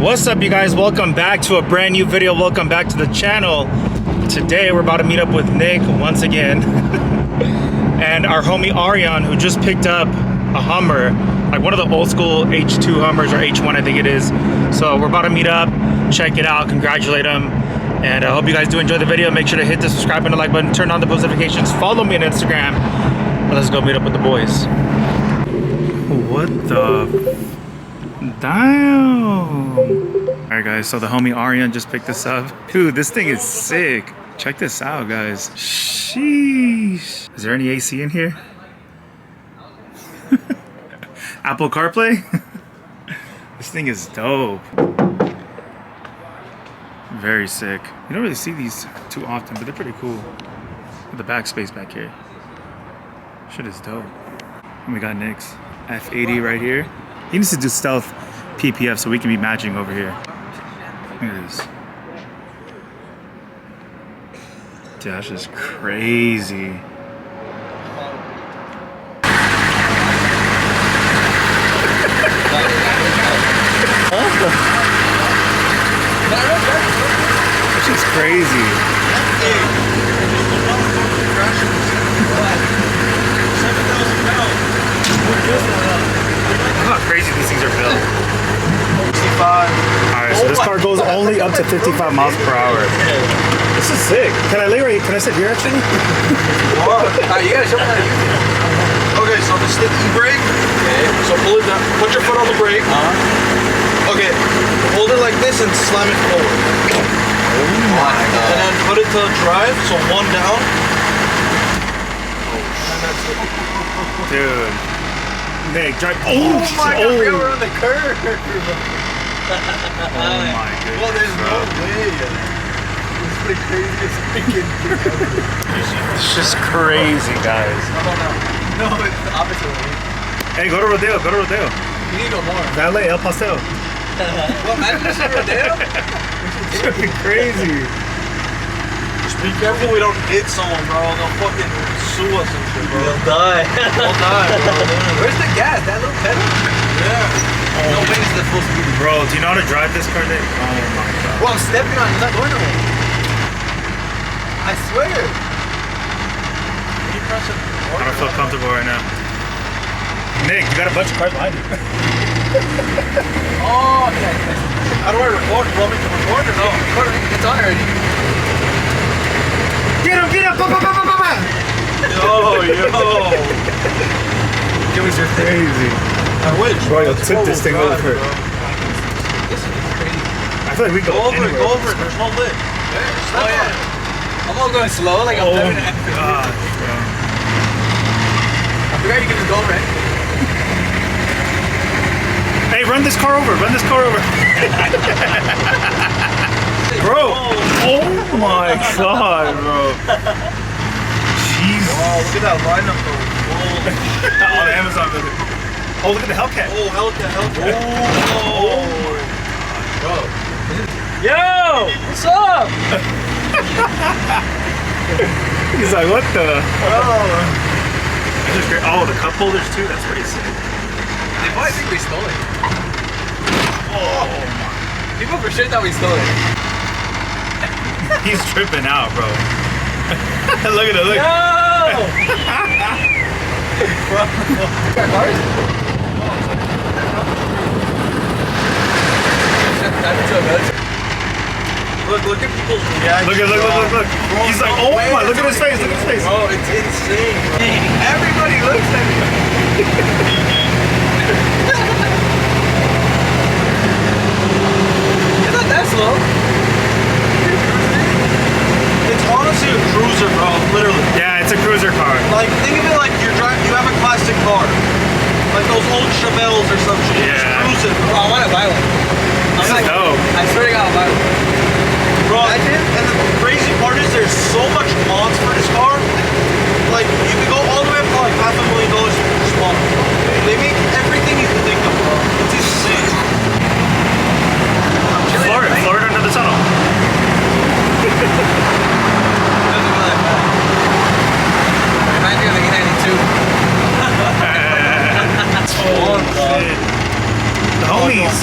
What's up, you guys? Welcome back to a brand new video. Welcome back to the channel. Today we're about to meet up with Nick once again and our homie Aryan, who just picked up a Hummer, like one of the old school H2 Hummers, or H1 I think it is. So we're about to meet up, check it out, congratulate him, and I hope you guys do enjoy the video. Make sure to hit the subscribe and the like button, turn on the post notifications, follow me on Instagram, and let's go meet up with the boys. What the damn. Alright guys, so the homie Aryan just picked this up. Dude, this thing is sick. Check this out, guys. Sheesh. Is there any AC in here? Apple CarPlay? This thing is dope. Very sick. You don't really see these too often, but they're pretty cool. The backspace back here. Shit is dope. And we got Nick's F80 right here. He needs to do stealth PPF so we can be matching over here. Look at this. Dude, that's just crazy. That's just crazy. Look how crazy these things are built. 65. Alright, so this car goes only up to 55 miles per hour. This is sick. Can I lay right here? Can I sit here actually? You gotta show me how to use it. Okay, so this is the e-brake. Okay. So pull it down. Put your foot on the brake. Okay. Hold it like this and slam it forward. Oh my god. And then put it to drive. So one down. And that's it. Dude. Nick, drive. Oh my god, we're on the curve. Oh my goodness. Well, there's no way. It's the craziest freaking thing ever. It's just crazy, guys. No, it's the opposite way. Hey, go to Rodeo, go to Rodeo. You need to go more. Valet El Pastel. Well, imagine this in Rodeo. It's gonna be crazy. Just be careful we don't hit someone, bro. They'll fucking sue us and shit, bro. They'll die. They'll die, bro. Where's the gas? That little pedal? Yeah. No way is that full speed. Bro, do you know how to drive this car, Nick? Oh my god. Well, I'm stepping on it. It's not going nowhere. I swear. Can you press it? I don't feel comfortable right now. Nick, you got a bunch of cars behind you. Oh, yeah. How do I record? You want me to record or no? It's on already. Get him, get him! Bah, bah, bah, bah, bah. Yo. It was just crazy. I wish. Bro, you'll tip this thing over. Bro. This is crazy. I feel like we go over anywhere. it, go over it. There's no lid. Oh, yeah. I'm all going slow, like I'm oh driving my an god, bro. I forgot you can just go over it. Hey, run this car over, run this car over. Bro, oh my god, bro. Jeez. Wow, look at that lineup though. On Amazon, baby. Oh, look at the Hellcat. Oh, Hellcat. Oh. Bro. Yo! What's up? He's like, what the? Oh. This is great. Oh, the cup holders too? That's pretty sick. They probably think we stole it. Oh. People for sure thought we stole it. He's tripping out, bro. Look at it, look. No! Got cars? Look at people's reactions. Look. He's like, oh my, look at his face, look at his face. Bro, it's insane. Everybody looks at me. It's not that slow. It's honestly a cruiser, bro, literally. Yeah, it's a cruiser car. Like, think of it like you're driving, you have a classic car. Like those old Chevelles or some shit. Yeah. Just cruising. Bro, I want to buy one. This is dope. I swear to God, I'll buy one. Bro, and the crazy part is there's so much mods for this car. Like, you can go all the way up to like $500,000 small. They make everything you can think of, bro. It's insane. Florida under the tunnel.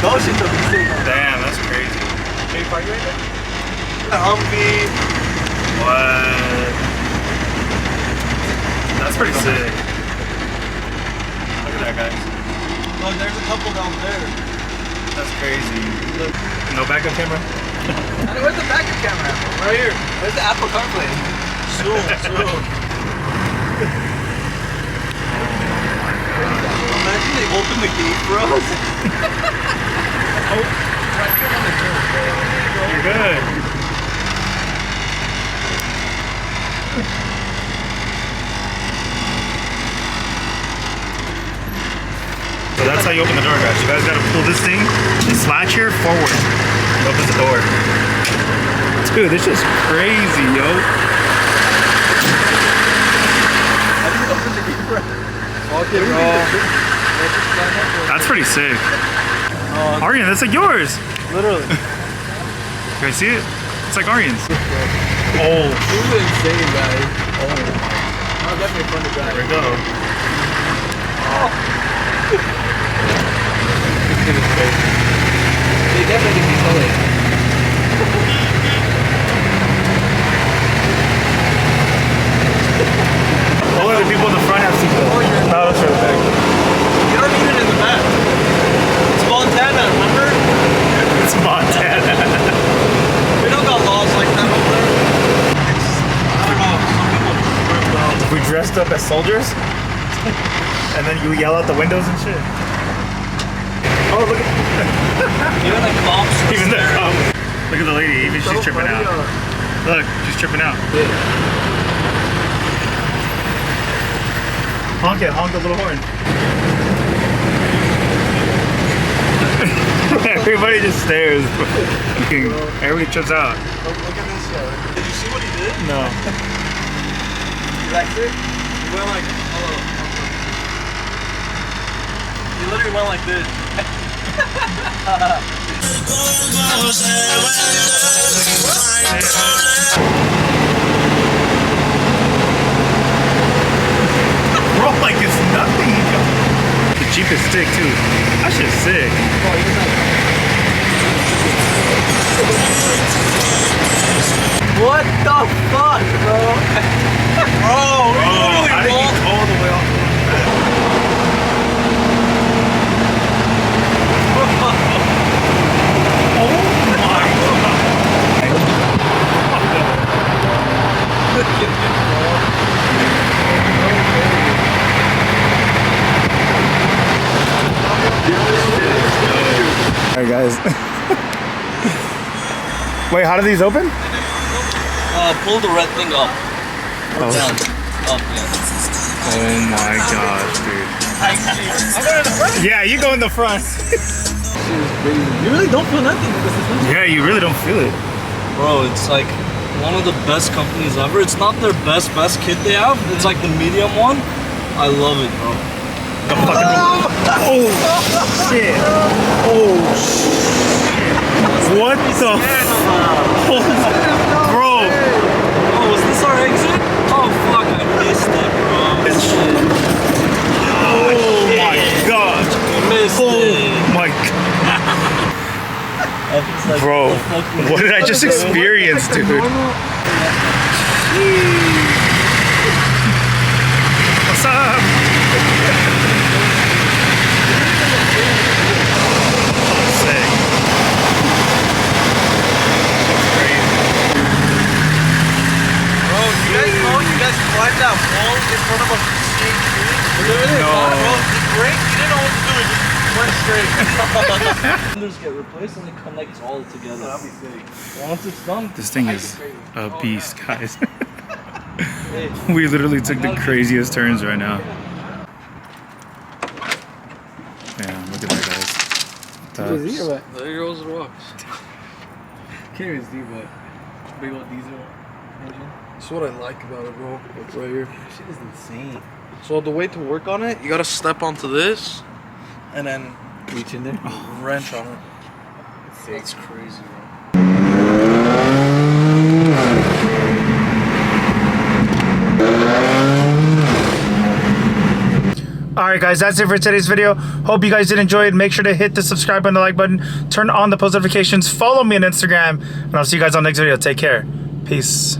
Those shit don't be sick. car right there? The Humvee. What? That's pretty sick. Look at that, guys. Look, there's a couple down there. That's crazy. Look. No backup camera? Where's the backup camera? Right here. Where's the Apple CarPlay? Soon. Imagine they open the gate for us. You're good. So that's how you open the door, guys. You guys gotta pull this thing, this latch here, forward. It opens the door. Dude, this is crazy, yo. How do you open the gate for us? Okay, bro. That's pretty sick. Aryan, that's like yours. Literally. You guys see it? It's like Aryan's. Oh. This is insane, guys. Oh. I'll definitely fun to drive. There we go. This is crazy. They definitely can tell it. Oh, the people in the front have seatbelts. No, that's right back. You don't need it in the back. It's Montana, remember? It's Montana. We don't got laws like that over there. I don't know, some people drift out. We dressed up as soldiers, and then you yell out the windows and shit. Oh, look at Even the cops. even the cops. Look at the lady, even she's tripping out. Look, she's tripping out. Honk it, honk the little horn. Everybody just stares. Everybody trips out. Look at this guy. Did you see what he did? No. You liked it? He went like, he literally went like this. Bro, like it's nothing. The Jeep is sick too. That shit's sick. What the fuck, bro? Bro, we literally I think walked. he all the way off. Alright guys. Wait, how do these open? Pull the red thing up. Oh. Down. Up, yeah. Oh my gosh, dude. I'm going in the front. Yeah, you go in the front. You really don't feel nothing with this suspension. Yeah, you really don't feel it. Bro, it's like one of the best companies ever. It's not their best kit they have. It's like the medium one. I love it, bro. The fucking oh shit. Oh shit. What the bro? Oh, was this our exit? Oh fuck, I missed it, bro. Oh my god. Missed Oh it. my god. It's like, Bro, what did I just experience, dude? What's up? Sick. Bro, you guys know you guys climbed that wall in front of a snake tree? No. Bro, the brake, you didn't know what to do. It just went straight. cylinders get replaced and it connects all together. That'd be sick. Once it's done, This thing is a beast, guys. hey, We literally took the craziest turns right now. Yeah, look at that, guys. That's- there goes the rocks. Can't even see, but big old diesel engine. That's what I like about it, bro. It's right here. This shit is insane. So the way to work on it, you gotta step onto this, and then Reach in there. wrench on it. That's crazy, bro. All Alright guys, that's it for today's video. Hope you guys did enjoy it. Make sure to hit the subscribe button, the like button, turn on the post notifications, follow me on Instagram, and I'll see you guys on the next video. Take care. Peace.